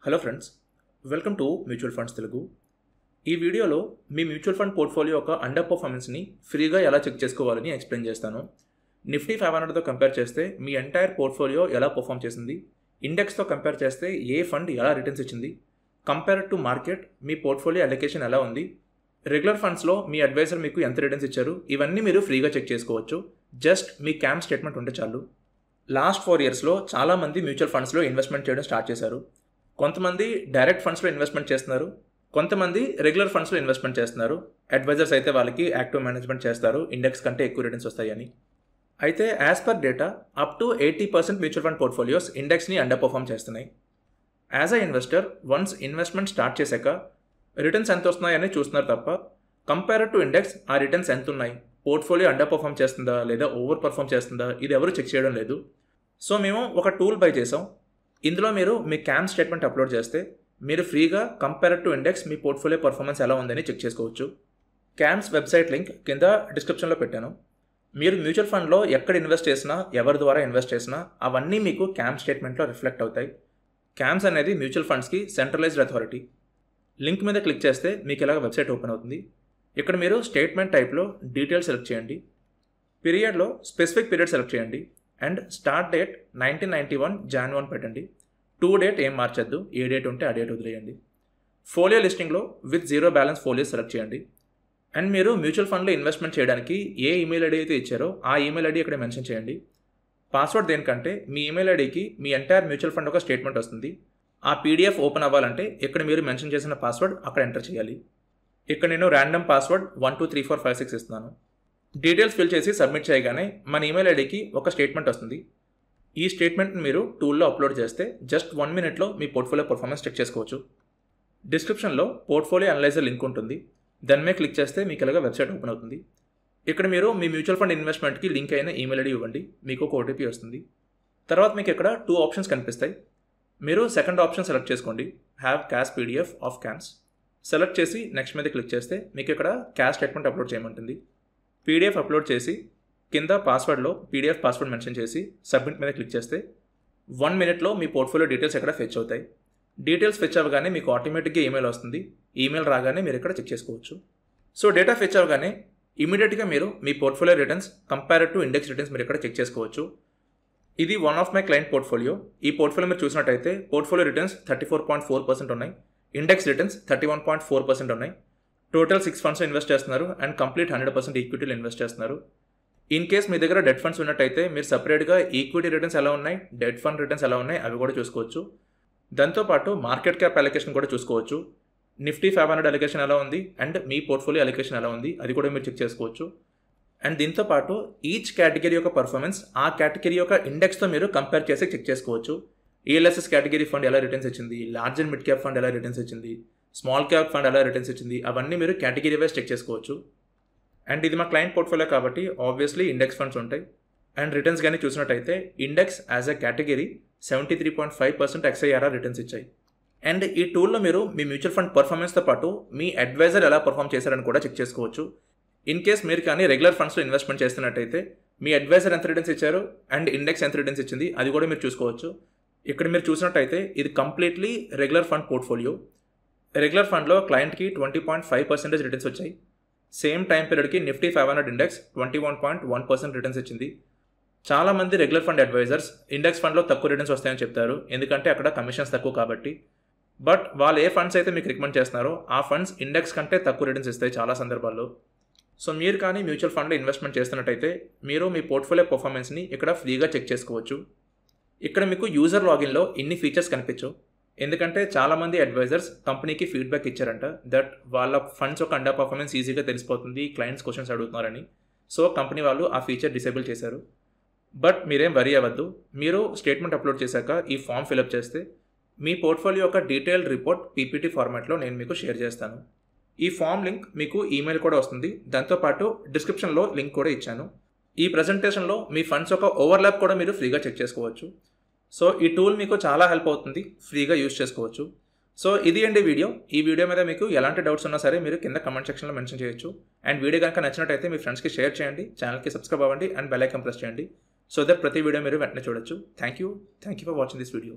Hello friends, welcome to mutual funds Telugu. ఈ వీడియోలో మీ mutual fund portfolio యొక్క అండర్ పర్ఫార్మెన్స్ని ఫ్రీగా ఎలా చెక్ చేసుకోవాలని ఎక్స్ప్లెయిన్ చేస్తాను. నిఫ్టీ 500తో కంపేర్ చేస్తే మీ ఎంటైర్ పోర్ట్ఫోలియో ఎలా పర్ఫామ్ చేసింది, ఇండెక్స్తో కంపేర్ చేస్తే ఏ ఫండ్ ఎలా రిటర్న్స్ ఇచ్చింది, compare to market me portfolio allocation ఎలా ఉంది, రెగ్యులర్ ఫండ్స్లో మీ అడ్వైజర్ మీకు ఎంత రిటర్న్స్ ఇచ్చారు, ఇవన్నీ మీరు ఫ్రీగా చెక్ చేసుకోవచ్చు. జస్ట్ మీ క్యామ్ స్టేట్మెంట్ ఉంటే చాలు. లాస్ట్ 4 ఇయర్స్లో చాలామంది మ్యూచువల్ ఫండ్స్లో ఇన్వెస్ట్మెంట్ చేయడం స్టార్ట్ చేశారు. కొంతమంది డైరెక్ట్ ఫండ్స్లో ఇన్వెస్ట్మెంట్ చేస్తున్నారు, కొంతమంది రెగ్యులర్ ఫండ్స్లో ఇన్వెస్ట్మెంట్ చేస్తున్నారు. అడ్వైజర్స్ అయితే వాళ్ళకి యాక్టివ్ మేనేజ్మెంట్ చేస్తారు, ఇండెక్స్ కంటే ఎక్కువ రిటర్న్స్ వస్తాయని. అయితే as per data up to 80% mutual fund portfolios ఇండెక్స్ని అండర్ పర్ఫామ్ చేస్తున్నాయి. As a investor once investment start చేశాక రిటర్న్స్ ఎంత వస్తున్నాయని చూస్తున్నారు తప్ప కంపేర్ టు ఇండెక్స్ ఆ రిటర్న్స్ ఎంత ఉన్నాయి, పోర్ట్ఫోలియో అండర్ పర్ఫామ్ చేస్తుందా లేదా ఓవర్ పర్ఫామ్ చేస్తుందా, ఇది ఎవరు చెక్ చేయడం లేదు. సో మేము ఒక టూల్ బై చేసాం. ఇందులో మీరు మీ క్యామ్ స్టేట్మెంట్ అప్లోడ్ చేస్తే మీరు ఫ్రీగా compare to index me portfolio performance ఎలా ఉందని చెక్ చేసుకోవచ్చు. క్యామ్స్ వెబ్సైట్ లింక్ కింద డిస్క్రిప్షన్లో పెట్టాను. మీరు మ్యూచువల్ ఫండ్లో ఎక్కడ ఇన్వెస్ట్ చేసినా, ఎవరి ద్వారా ఇన్వెస్ట్ చేసినా అవన్నీ మీకు క్యామ్ స్టేట్మెంట్లో రిఫ్లెక్ట్ అవుతాయి. క్యామ్స్ అనేది మ్యూచువల్ ఫండ్స్కి సెంట్రలైజ్డ్ అథారిటీ. లింక్ మీద క్లిక్ చేస్తే మీకు ఇలాగ వెబ్సైట్ ఓపెన్ అవుతుంది. ఇక్కడ మీరు స్టేట్మెంట్ టైప్లో డీటెయిల్స్ సెలెక్ట్ చేయండి. పీరియడ్లో స్పెసిఫిక్ పీరియడ్ సెలెక్ట్ చేయండి అండ్ స్టార్ట్ డేట్ 1991 Jan 1 పెట్టండి. టు డేట్ ఏం మార్చద్దు, ఏ డేట్ ఉంటే ఆ డేట్ వదిలేయండి. ఫోలియో లిస్టింగ్లో with zero balance folios select చేయండి. అండ్ మీరు మ్యూచువల్ ఫండ్లో ఇన్వెస్ట్మెంట్ చేయడానికి ఏ ఈమెయిల్ ఐడి అయితే ఇచ్చారో ఆ ఈమెయిల్ ఐడి ఇక్కడ మెన్షన్ చేయండి. పాస్వర్డ్ దేనికంటే మీ ఈమెయిల్ ఐడికి మీ ఎంటైర్ మ్యూచువల్ ఫండ్ ఒక స్టేట్మెంట్ వస్తుంది. ఆ పీడిఎఫ్ ఓపెన్ అవ్వాలంటే ఇక్కడ మీరు మెన్షన్ చేసిన పాస్వర్డ్ అక్కడ ఎంటర్ చేయాలి. ఇక్కడ నేను ర్యాండమ్ పాస్వర్డ్ 123456 ఇస్తున్నాను. డీటెయిల్స్ ఫిల్ చేసి సబ్మిట్ చేయగానే మన ఈమెయిల్ ఐడికి ఒక స్టేట్మెంట్ వస్తుంది. ఈ స్టేట్మెంట్ని మీరు టూల్లో అప్లోడ్ చేస్తే జస్ట్ 1 minute మీ పోర్ట్ఫోలియో పర్ఫార్మెన్స్ చెక్ చేసుకోవచ్చు. డిస్క్రిప్షన్లో పోర్ట్ఫోలియో అనలైజర్ లింక్ ఉంటుంది. దాని మీద క్లిక్ చేస్తే మీకు ఇలాగ వెబ్సైట్ ఓపెన్ అవుతుంది. ఇక్కడ మీరు మీ మ్యూచువల్ ఫండ్ ఇన్వెస్ట్మెంట్కి లింక్ అయిన ఈమెయిల్ ఐడి ఇవ్వండి, మీకు ఒక ఓటీపీ వస్తుంది. తర్వాత మీకు ఇక్కడ 2 ఆప్షన్స్ కనిపిస్తాయి. మీరు సెకండ్ ఆప్షన్ సెలెక్ట్ చేసుకోండి, have cash PDF of CAMS. Select చేసి నెక్స్ట్ మీద క్లిక్ చేస్తే మీకు ఇక్కడ క్యాష్ స్టేట్మెంట్ అప్లోడ్ చేయమంటుంది. పీడిఎఫ్ అప్లోడ్ చేసి కింద పాస్వర్డ్లో పీడిఎఫ్ పాస్వర్డ్ మెన్షన్ చేసి సబ్మిట్ మీద క్లిక్ చేస్తే 1 minute మీ పోర్ట్ఫోలియో డీటెయిల్స్ ఇక్కడ ఫెచ్ అవుతాయి. డీటెయిల్స్ ఫెచ్ అవ్వగానే మీకు ఆటోమేటిక్గా ఈమెయిల్ వస్తుంది. ఈమెయిల్ రాగానే మీరు ఇక్కడ చెక్ చేసుకోవచ్చు. సో డేటా ఫెచ్ అవ్వగానే ఇమీడియట్గా మీరు మీ portfolio returns compare to index returns మీరు ఇక్కడ చెక్ చేసుకోవచ్చు. ఇది one of my client portfolio. ఈ పోర్ట్ఫోలియో మీరు చూసినట్టయితే పోర్ట్ఫోలియో రిటర్న్స్ 34.4% ఉన్నాయి, ఇండెక్స్ రిటర్న్స్ 31.4% ఉన్నాయి. టోటల్ 6 ఫండ్స్ ఇన్వెస్ట్ చేస్తున్నారు అండ్ కంప్లీట్ 100% ఈక్విటీలో ఇన్వెస్ట్ చేస్తున్నారు. ఇన్ కేస్ మీ దగ్గర డెట్ ఫండ్స్ ఉన్నట్టయితే మీరు సపరేట్గా ఈక్విటీ రిటర్న్స్ ఎలా ఉన్నాయి, డెట్ ఫండ్ రిటర్న్స్ ఎలా ఉన్నాయి అవి కూడా చూసుకోవచ్చు. దాంతోపాటు మార్కెట్ క్యాప్ అలొకేషన్ కూడా చూసుకోవచ్చు. నిఫ్టీ 500 అలొకేషన్ ఎలా ఉంది అండ్ మీ పోర్ట్ఫోలియో అలొకేషన్ ఎలా ఉంది అది కూడా మీరు చెక్ చేసుకోవచ్చు. అండ్ దీంతోపాటు ఈచ్ కేటగిరీ యొక్క పర్ఫార్మెన్స్ ఆ కేటగిరీ యొక్క ఇండెక్స్తో మీరు కంపేర్ చేసి చెక్ చేసుకోవచ్చు. ఈఎల్ఎస్ఎస్ కేటగిరీ ఫండ్ ఎలా రిటర్న్స్ ఇచ్చింది, large and mid cap fund ఎలా రిటర్న్స్ ఇచ్చింది, స్మాల్ క్యాప్ ఫండ్ ఎలా రిటర్న్స్ ఇచ్చింది, అవన్నీ మీరు కేటగిరీ వైజ్ చెక్ చేసుకోవచ్చు. అండ్ ఇది మా క్లయింట్ పోర్ట్ఫోలియో కాబట్టి ఆబ్వియస్లీ ఇండెక్స్ ఫండ్స్ ఉంటాయి. అండ్ రిటర్న్స్ కానీ చూసినట్టయితే index as a category 73.5% XIRR returns ఇచ్చాయి. అండ్ ఈ టూల్లో మీరు మీ మ్యూచువల్ ఫండ్ పర్ఫార్మెన్స్తో పాటు మీ అడ్వైజర్ ఎలా పర్ఫామ్ చేశారని కూడా చెక్ చేసుకోవచ్చు. ఇన్ కేస్ మీరు కానీ రెగ్యులర్ ఫండ్స్లో ఇన్వెస్ట్మెంట్ చేస్తున్నట్టయితే మీ అడ్వైజర్ ఎంత రిటర్న్స్ ఇచ్చారు అండ్ ఇండెక్స్ ఎంత రిటర్న్స్ ఇచ్చింది అది కూడా మీరు చూసుకోవచ్చు. ఇక్కడ మీరు చూసినట్టయితే ఇది completely regular fund portfolio. Regular ఫండ్లో క్లయింట్కి 20.5% రిటర్న్స్ వచ్చాయి. సేమ్ టైం పీరియడ్కి నిఫ్టీ 500 ఇండెక్స్ 21.1% రిటర్న్స్ ఇచ్చింది. చాలామంది రెగ్యులర్ ఫండ్ అడ్వైజర్స్ ఇండెక్స్ ఫండ్లో తక్కువ రిటర్న్స్ వస్తాయని చెప్తారు, ఎందుకంటే అక్కడ కమిషన్స్ తక్కువ కాబట్టి. బట్ వాళ్ళు ఏ ఫండ్స్ అయితే మీకు రికమెండ్ చేస్తున్నారో ఆ ఫండ్స్ ఇండెక్స్ కంటే తక్కువ రిటర్న్స్ ఇస్తాయి చాలా సందర్భాల్లో. సో మీరు కానీ మ్యూచువల్ ఫండ్లో ఇన్వెస్ట్మెంట్ చేస్తున్నట్టయితే మీరు మీ పోర్ట్ఫోలియో పర్ఫార్మెన్స్ని ఇక్కడ ఫ్రీగా చెక్ చేసుకోవచ్చు. ఇక్కడ మీకు యూజర్ లాగిన్లో ఇన్ని ఫీచర్స్ కనిపించవు, ఎందుకంటే చాలామంది అడ్వైజర్స్ కంపెనీకి ఫీడ్బ్యాక్ ఇచ్చారంట దట్ వాళ్ళ ఫండ్స్ ఒక అండర్ పర్ఫార్మెన్స్ ఈజీగా తెలిసిపోతుంది, క్లయింట్స్ క్వశ్చన్స్ అడుగుతున్నారని. సో కంపెనీ వాళ్ళు ఆ ఫీచర్ డిసేబుల్ చేశారు. బట్ మీరేం వరీ అవ్వద్దు, మీరు స్టేట్మెంట్ అప్లోడ్ చేశాక ఈ ఫామ్ ఫిలప్ చేస్తే మీ పోర్ట్ఫోలియో యొక్క డీటెయిల్డ్ రిపోర్ట్ పీపీటీ ఫార్మాట్లో నేను మీకు షేర్ చేస్తాను. ఈ ఫామ్ లింక్ మీకు ఈమెయిల్ కూడా వస్తుంది, దాంతోపాటు డిస్క్రిప్షన్లో లింక్ కూడా ఇచ్చాను. ఈ ప్రజెంటేషన్లో మీ ఫండ్స్ యొక్క ఓవర్లాప్ కూడా మీరు ఫ్రీగా చెక్ చేసుకోవచ్చు. సో ఈ టూల్ మీకు చాలా హెల్ప్ అవుతుంది, ఫ్రీగా యూజ్ చేసుకోవచ్చు. సో ఇది అండి వీడియో. ఈ వీడియో మీద మీకు ఎలాంటి డౌట్స్ ఉన్నా సరే మీరు కింద కమెంట్ సెక్షన్లో మెన్షన్ చేయొచ్చు. అండ్ వీడియో కనుక నచ్చినట్టయితే మీ ఫ్రెండ్స్కి షేర్ చేయండి, ఛానల్కి సబ్స్క్రైబ్ అవ్వండి అండ్ బెల్ ఐకాన్ ప్రెస్ చేయండి సో దట్ ప్రతి వీడియో మీరు వెంటనే చూడొచ్చు. Thank you for watching this video.